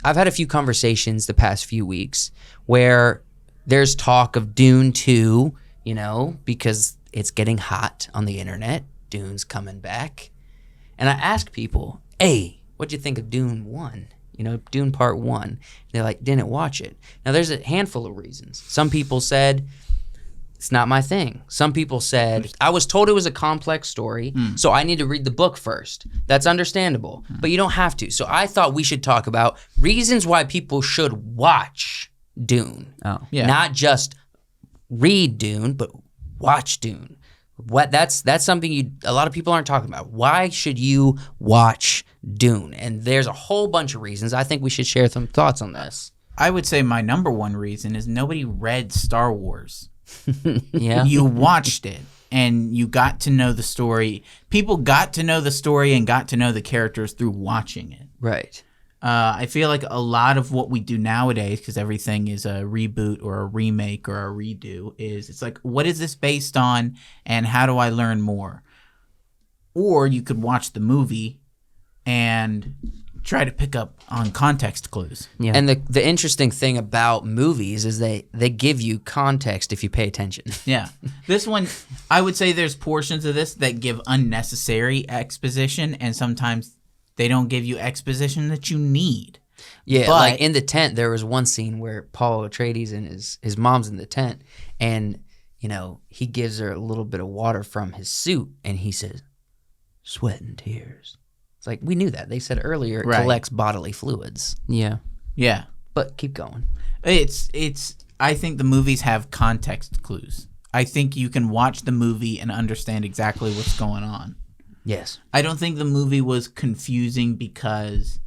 I've had a few conversations the past few weeks where there's talk of Dune 2, because it's getting hot on the internet. Dune's coming back. And I ask people, hey, what'd you think of Dune 1? Dune Part 1. They're like, didn't watch it. Now, there's a handful of reasons. Some people said, it's not my thing. Some people said, I was told it was a complex story, so I need to read the book first. That's understandable, but you don't have to. So I thought we should talk about reasons why people should watch Dune. Oh, yeah. Not just read Dune, but watch Dune. That's something a lot of people aren't talking about. Why should you watch Dune? And there's a whole bunch of reasons. I think we should share some thoughts on this. I would say my number one reason is nobody read Star Wars. Yeah. You watched it and you got to know the story. People got to know the story and got to know the characters through watching it. Right. I feel like a lot of what we do nowadays, because everything is a reboot or a remake or a redo, it's like, what is this based on and how do I learn more? Or you could watch the movie and try to pick up on context clues. Yeah. And the interesting thing about movies is they give you context if you pay attention. Yeah. This one, I would say there's portions of this that give unnecessary exposition, and sometimes they don't give you exposition that you need. Yeah, but, like in the tent, there was one scene where Paul Atreides and his mom's in the tent, and, he gives her a little bit of water from his suit, and he says, sweat and tears. It's like, we knew that. They said earlier it collects bodily fluids. Yeah. Yeah. But keep going. I think the movies have context clues. I think you can watch the movie and understand exactly what's going on. Yes. I don't think the movie was confusing because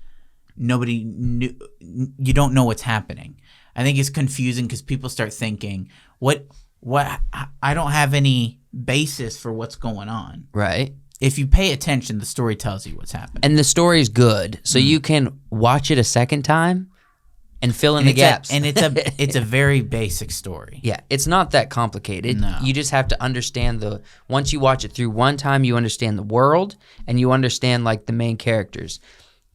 nobody knew. You don't know what's happening. I think it's confusing because people start thinking, what? I don't have any basis for what's going on. Right. If you pay attention, the story tells you what's happening. And the story's good, so you can watch it a second time and fill in the gaps. It's a very basic story. Yeah, it's not that complicated. No. You just have to understand once you watch it through one time, you understand the world and you understand like the main characters.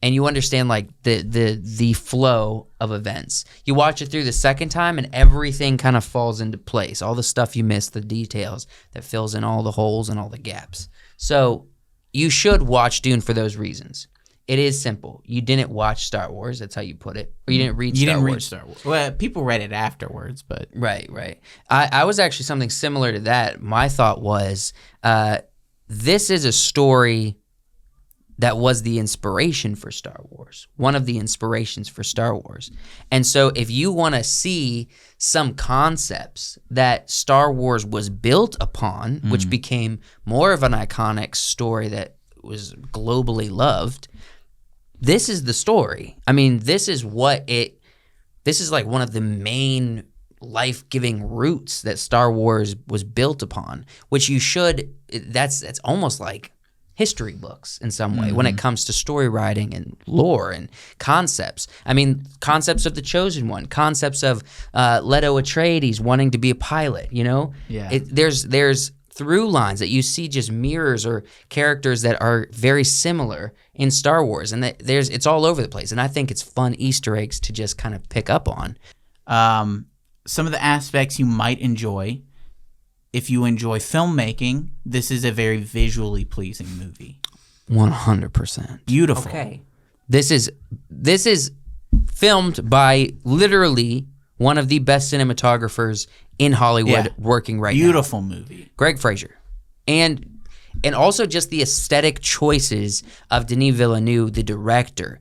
And you understand like the flow of events. You watch it through the second time and everything kind of falls into place. All the stuff you missed, the details that fills in all the holes and all the gaps. So you should watch Dune for those reasons. It is simple. You didn't watch Star Wars. That's how you put it. Or you didn't read Star Wars. You didn't read Star Wars. Well, people read it afterwards, but... Right. I was actually something similar to that. My thought was, this is a story that was the inspiration for Star Wars. One of the inspirations for Star Wars. And so if you want to see some concepts that Star Wars was built upon, which became more of an iconic story that was globally loved, this is the story. I mean, this is like one of the main life-giving roots that Star Wars was built upon, which that's almost like history books in some way when it comes to story writing and lore and concepts. I mean, concepts of the Chosen One, concepts of Leto Atreides wanting to be a pilot, Yeah. There's through lines that you see, just mirrors or characters that are very similar in Star Wars, and it's all over the place. And I think it's fun Easter eggs to just kind of pick up on. Some of the aspects you might enjoy. If you enjoy filmmaking, this is a very visually pleasing movie. 100%. Beautiful. Okay. This is filmed by literally one of the best cinematographers in Hollywood working right now. Beautiful movie. Greg Fraser. And also just the aesthetic choices of Denis Villeneuve, the director.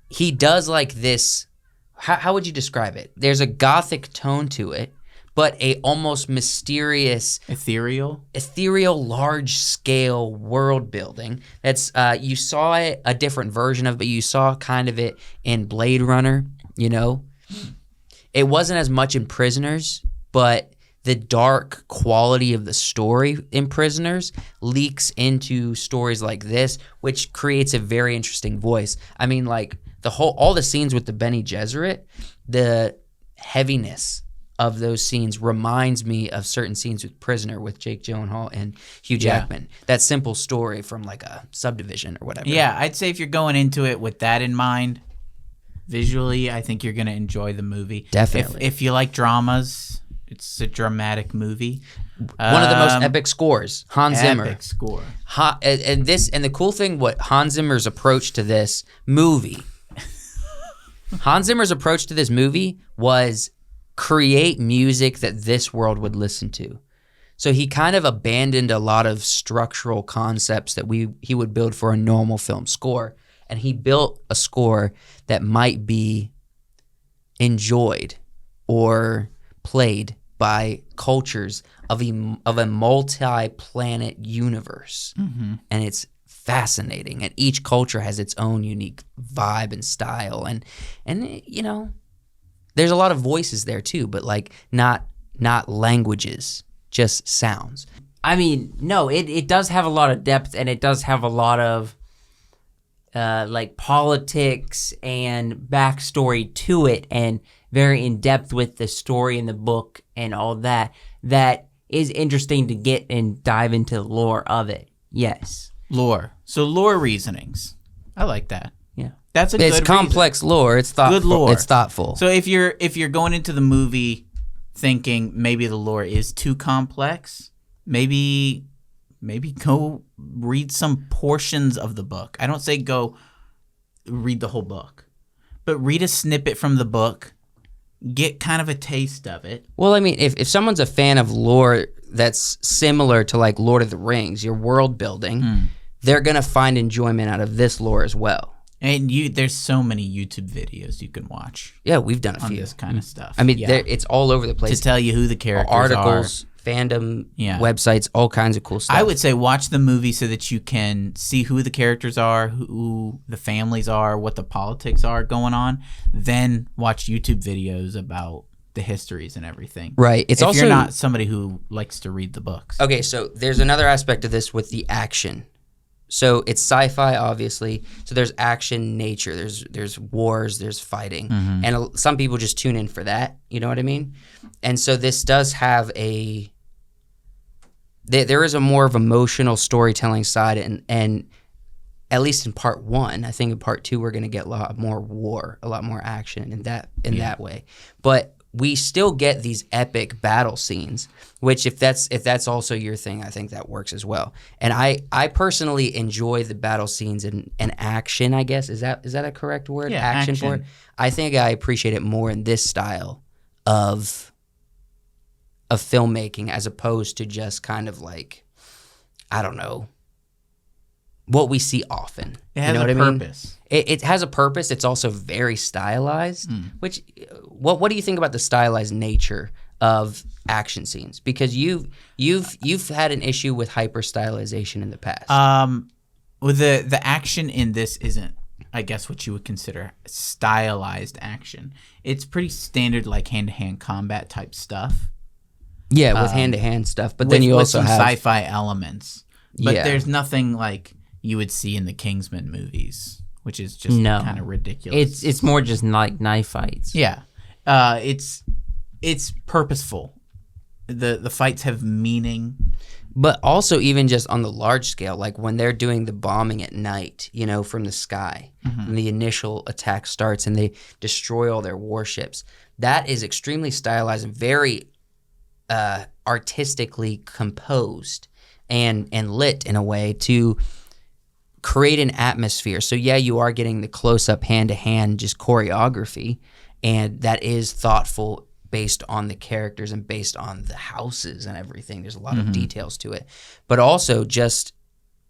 He does like this, how would you describe it? There's a gothic tone to it, but a almost mysterious, ethereal, large-scale world building. That's you saw it, a different version of, but you saw kind of it in Blade Runner. It wasn't as much in Prisoners, but the dark quality of the story in Prisoners leaks into stories like this, which creates a very interesting voice. I mean, like all the scenes with the Bene Gesserit, the heaviness of those scenes reminds me of certain scenes with Prisoner with Jake Gyllenhaal and Hugh Jackman. That simple story from like a subdivision or whatever. Yeah, I'd say if you're going into it with that in mind, Visually, I think you're going to enjoy the movie. Definitely. If you like dramas, it's a dramatic movie. One of the most epic scores, Hans Zimmer. Epic score. And the cool thing, what Hans Zimmer's approach to this movie, Hans Zimmer's approach to this movie was create music that this world would listen to. So he kind of abandoned a lot of structural concepts that he would build for a normal film score, and he built a score that might be enjoyed or played by cultures of a multi-planet universe. Mm-hmm. And it's fascinating, and each culture has its own unique vibe and style, and you know, there's a lot of voices there too, but like not languages, just sounds. I mean, no, it does have a lot of depth, and it does have a lot of like politics and backstory to it, and very in depth with the story in the book and all that. That is interesting to get and dive into the lore of it. Yes. Lore. So lore reasonings. I like that. Yeah. That's a It's good complex lore. It's thoughtful. Good lore. It's thoughtful. So if you're going into the movie thinking maybe the lore is too complex, maybe go read some portions of the book. I don't say go read the whole book, but read a snippet from the book, get kind of a taste of it. Well, I mean, if someone's a fan of lore that's similar to like Lord of the Rings, your world building, they're gonna find enjoyment out of this lore as well. And there's so many YouTube videos you can watch Yeah, we've done a on few. this kind of stuff. I mean, it's all over the place. to tell you who the characters Articles, fandom, Yeah. websites, all kinds of cool stuff. I would say watch the movie so that you can see who the characters are, who the families are, what the politics are going on. Then watch YouTube videos about the histories and everything. Right. It's if also you're not somebody who likes to read the books. Okay, so there's another aspect of this with the action. So it's sci-fi, obviously. So there's action, nature. There's wars. There's fighting, and some people just tune in for that. You know what I mean? And so this does have there is a more of emotional storytelling side, and at least in part one, I think in part two we're going to get a lot more war, a lot more action in that way. But we still get these epic battle scenes, which if that's also your thing, I think that works as well. And I personally enjoy the battle scenes and action, I guess. Is that a correct word? Yeah, action for it? I think I appreciate it more in this style of filmmaking as opposed to just kind of like, I don't know, what we see often. It has a purpose. It has a purpose. It's also very stylized. Which, what do you think about the stylized nature of action scenes? Because you've had an issue with hyper stylization in the past. Well, the action in this isn't, I guess, what you would consider stylized action. It's pretty standard, like hand-to-hand combat type stuff. Yeah, with hand-to-hand stuff. But then you also some have sci-fi elements. But Yeah. there's nothing like you would see in the Kingsman movies, which is just No. kind of ridiculous. It's more just like knife fights. Yeah. It's purposeful. The fights have meaning. But also even just on the large scale, like when they're doing the bombing at night, you know, from the sky, and the initial attack starts and they destroy all their warships, that is extremely stylized and very artistically composed and lit in a way to create an atmosphere. So yeah, you are getting the close-up hand-to-hand just choreography, and that is thoughtful based on the characters and based on the houses and everything. There's a lot of details to it. But also just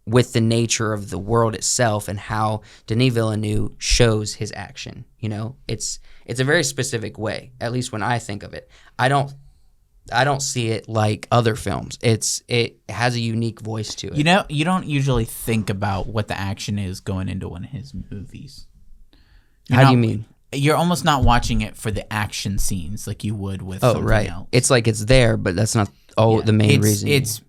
with the nature of the world itself and how Denis Villeneuve shows his action. You know, it's a very specific way, at least when I think of it. I don't see it like other films. It has a unique voice to it. You know, you don't usually think about what the action is going into one of his movies. How do you mean? You're almost not watching it for the action scenes like you would with something else. It's like it's there, but that's not the main reason. It's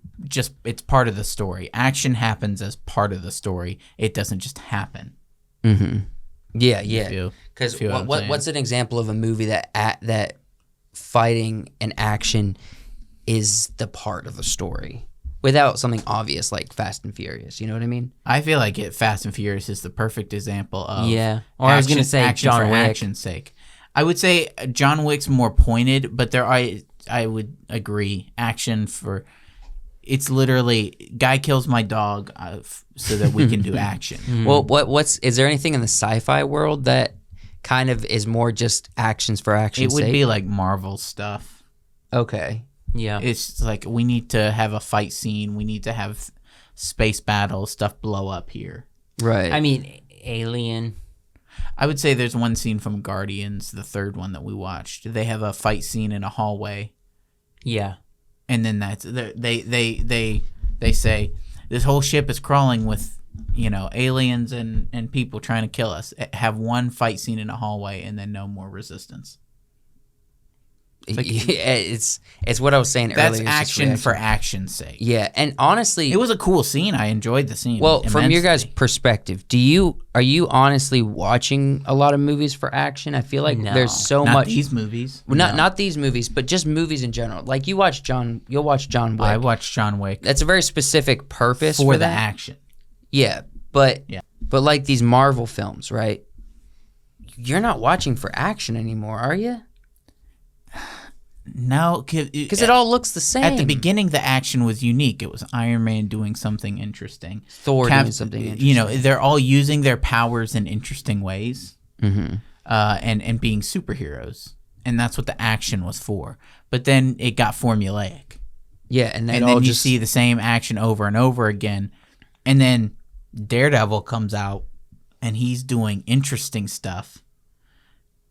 part of the story. Action happens as part of the story. It doesn't just happen. Mm-hmm. Yeah. Because feel what I'm saying. what's an example of a movie that fighting and action is the part of the story? without something obvious like Fast and Furious. You know what I mean? I feel like Fast and Furious is the perfect example of Or I was gonna say action John for Wick. action's sake. I would say John Wick's more pointed, but I would agree. Action for it's literally guy kills my dog so that we can do action. Well, is there anything in the sci-fi world that kind of is more just actions for action's It would sake? be like Marvel stuff. Okay. Yeah. It's like we need to have a fight scene. We need to have space battles, stuff blow up here. Right. I mean, Alien. I would say there's one scene from Guardians, the third one that we watched. They have a fight scene in a hallway, Yeah. and then they say this whole ship is crawling with aliens and people trying to kill us. Have one fight scene in a hallway, and then no more resistance. it's what I was saying That's earlier. it's just action for reaction. action's sake. Yeah, and honestly, It was a cool scene. I enjoyed the scene. well, from your guys' immensely. perspective, are you honestly watching a lot of movies for action? I feel like No. there's so Not much. these movies. Well, No. not these movies, but just movies in general. Like you'll watch John Wick. I watched John Wick That's a very specific purpose for for the that. action. Yeah, but Yeah. but like these Marvel films, right? You're not watching for action anymore, are you? No, Because it all looks the same. at the beginning, the action was unique. It was Iron Man doing something interesting. Thor doing something interesting. You know, they're all using their powers in interesting ways, Mhm. and being superheroes, and that's what the action was for. But then it got formulaic, Yeah, and and all then you just see the same action over and over again, and then Daredevil comes out, and he's doing interesting stuff,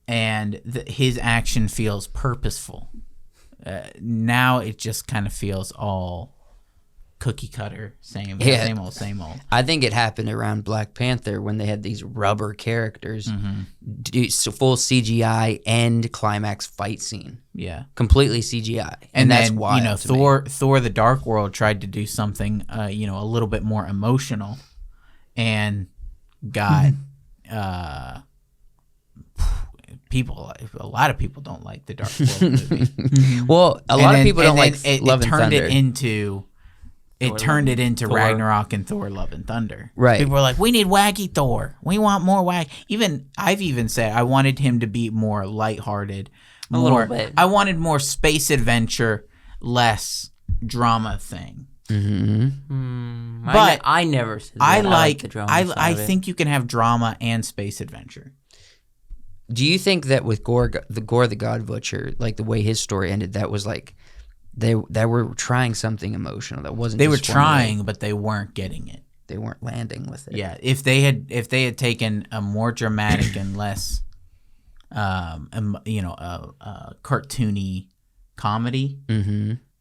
and his action feels purposeful. Now it just kind of feels all cookie cutter, same old, same old. I think it happened around Black Panther when they had these rubber characters, so full CGI and climax fight scene, Yeah, completely CGI, and that's then why Thor: The Dark World tried to do something, a little bit more emotional, and got a lot of people don't like the Dark World movie. Well, a lot of people don't like it Love and turned Thunder. It turned it into Thor. Ragnarok and Thor: Love and Thunder. Right. People were like, "We need wacky Thor. We want more wacky." I've even said I wanted him to be more lighthearted, A little bit. I wanted more space adventure, less drama thing. But I never said that. I like like the drama side I of it. think you can have drama and space adventure. Do you think that with Gore the God Butcher, like the way his story ended, that was like they were trying something emotional that wasn't? They were just formulaic? trying, but they weren't getting it. They weren't landing with it. Yeah, if they had taken a more dramatic and less, cartoony comedy,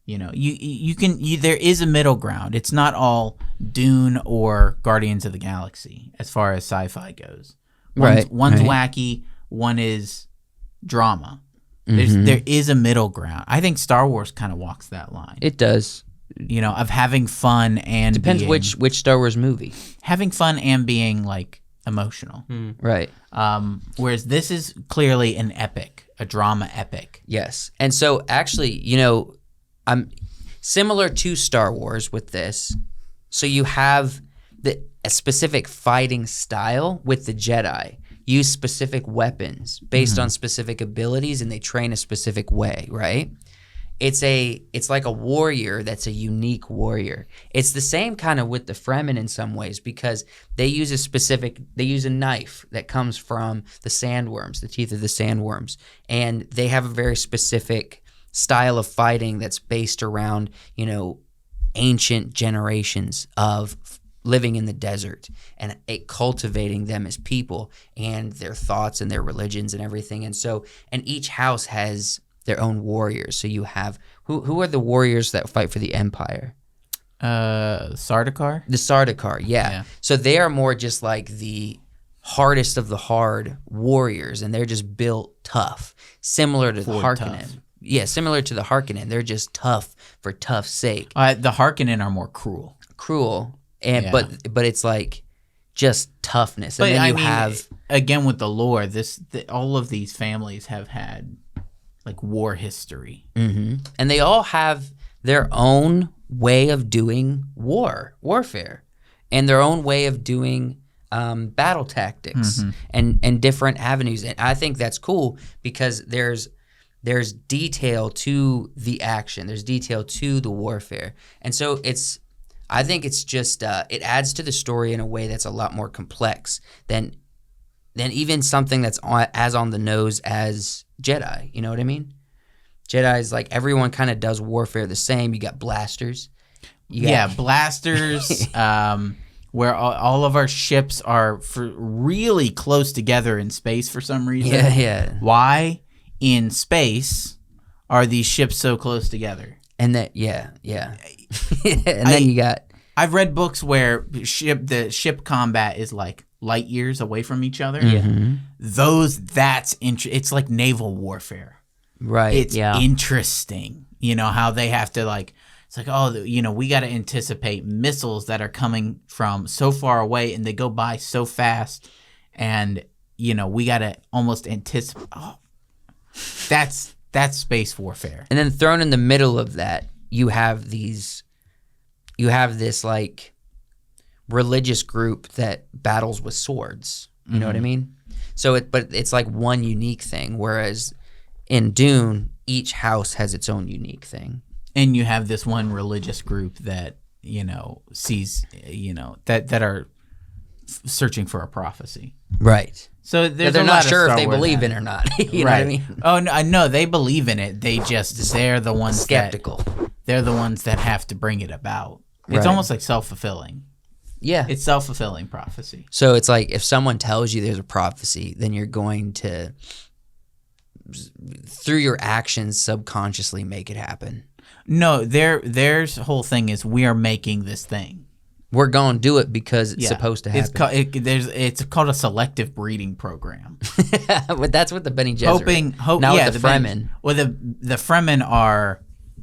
there is a middle ground. It's not all Dune or Guardians of the Galaxy as far as sci-fi goes. One's wacky, one is drama. There is a middle ground. I think Star Wars kind of walks that line. It does. Of having fun and Depends being, which Star Wars movie. having fun and being like emotional. Right. Whereas this is clearly an epic, a drama epic. Yes. And so actually, I'm similar to Star Wars with this. So you have a specific fighting style with the Jedi. Use specific weapons based on specific abilities, and they train a specific way, right? It's like a warrior that's a unique warrior. It's the same kind of with the Fremen in some ways, because they use a knife that comes from the sandworms, the teeth of the sandworms, and they have a very specific style of fighting that's based around, ancient generations of living in the desert and cultivating them as people and their thoughts and their religions and everything. And each house has their own warriors. So you have who are the warriors that fight for the Empire? Sardaukar? The Sardaukar, yeah. So they are more just like the hardest of the hard warriors, and they're just built tough, similar to the Harkonnen. Tough. Yeah, similar to the Harkonnen. They're just tough for tough's sake. The Harkonnen are more cruel. Cruel, and but it's like just toughness. And But then you I mean, have again with the lore, all of these families have had like war history. and they all have their own way of doing warfare, and their own way of doing battle tactics and different avenues. And I think that's cool because there's detail to the action. There's detail to the warfare. And so I think it's just, it adds to the story in a way that's a lot more complex than even something that's as on the nose as Jedi. You know what I mean? Jedi is like everyone kind of does warfare the same. You got blasters. Blasters, where all of our ships are really close together in space for some reason. Yeah. Why in space are these ships so close together? And that, yeah. And then you got... I've read books where the ship combat is like light years away from each other. Mm-hmm. It's like naval warfare. Right. It's interesting, how they have to it's like, we got to anticipate missiles that are coming from so far away and they go by so fast, and we got to almost anticipate. Oh, that's space warfare. And then thrown in the middle of that, you have this like religious group that battles with swords. You know what I mean? So but it's like one unique thing, whereas in Dune, each house has its own unique thing. And you have this one religious group that, sees, that are searching for a prophecy. Right. So they're not sure if they believe in it or not. You know what I mean? Oh, no, they believe in it. They're the ones skeptical. They're the ones that have to bring it about. It's Right. almost like self-fulfilling. Yeah. It's self-fulfilling prophecy. So it's like if someone tells you there's a prophecy, then you're going to, through your actions, subconsciously make it happen. No, their whole thing is we are making this thing. We're going to do it because it's supposed to happen. It's called a selective breeding program. But that's what the Bene Gesserit. With the Fremen. The Fremen are,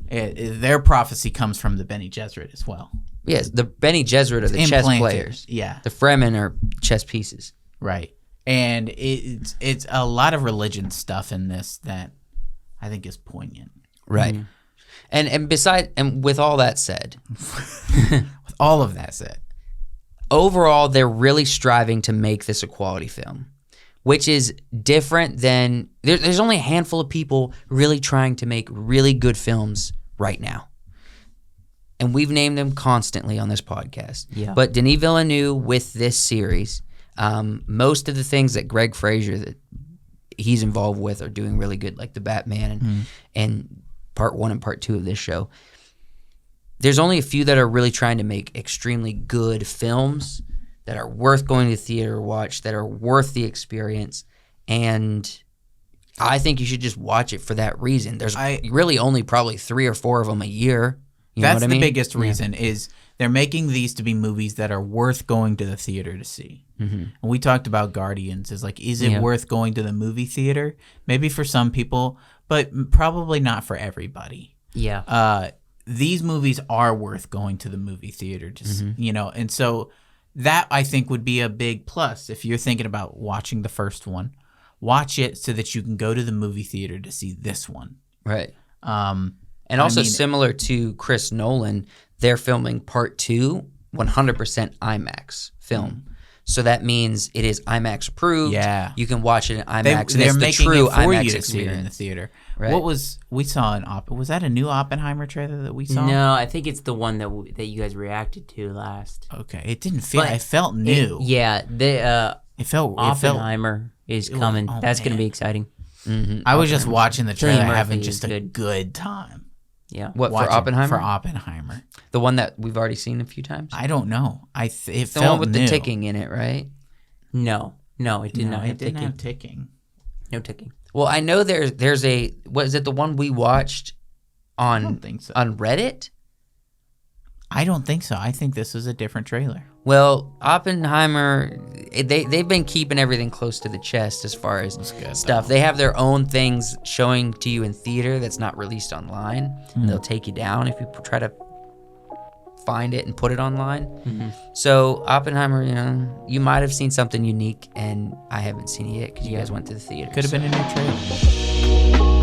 their prophecy comes from the Bene Gesserit as well. Yes, the Bene Gesserit are the chess players. Yeah. The Fremen are chess pieces. Right. And it's a lot of religion stuff in this that I think is poignant. Right. Mm-hmm. And with all that said, with all of that said, overall they're really striving to make this a quality film, which is different than there's only a handful of people really trying to make really good films right now. And we've named them constantly on this podcast. Yeah. But Denis Villeneuve with this series, most of the things that Greg Fraser that he's involved with are doing really good, like the Batman and part 1 and part 2 of this show. There's only a few that are really trying to make extremely good films that are worth going to the theater to watch, that are worth the experience, and I think you should just watch it for that reason. There's really only probably 3 or 4 of them a year. You know what I mean? That's the biggest reason is they're making these to be movies that are worth going to the theater to see. Mm-hmm. And we talked about Guardians. Is it worth going to the movie theater? Maybe for some people, but probably not for everybody. Yeah. These movies are worth going to the movie theater to and so that I think would be a big plus if you're thinking about watching the first one. Watch it so that you can go to the movie theater to see this one. Right. And also similar to Chris Nolan, they're filming part 2 100% IMAX film. So that means it is IMAX approved. Yeah. You can watch it in IMAX. They're and it's making the true it for IMAX you to experience. see it in the theater. Right. What we saw was that a new Oppenheimer trailer that we saw? No, I think it's the one that you guys reacted to last. Okay. It didn't feel, it felt new. It felt Oppenheimer is coming. That's going to be exciting. Mm-hmm. I was just watching the trailer, Murphy having is just a good. good time. Yeah. What, for Oppenheimer? For Oppenheimer. The one that we've already seen a few times? I don't know. It the felt one with new. the ticking in it, right? No, it did not have It didn't ticking. have ticking. No ticking. Well, I know there's a, what is it, the one we watched I on don't think so. on Reddit? I don't think so. I think this was a different trailer. Well, Oppenheimer, they've been keeping everything close to the chest as far as good, stuff. They have their own things showing to you in theater that's not released online. And they'll take you down if you try to find it and put it online. Mm-hmm. So Oppenheimer, you might have seen something unique, and I haven't seen it yet because you guys went to the theater. Could have been a new trailer.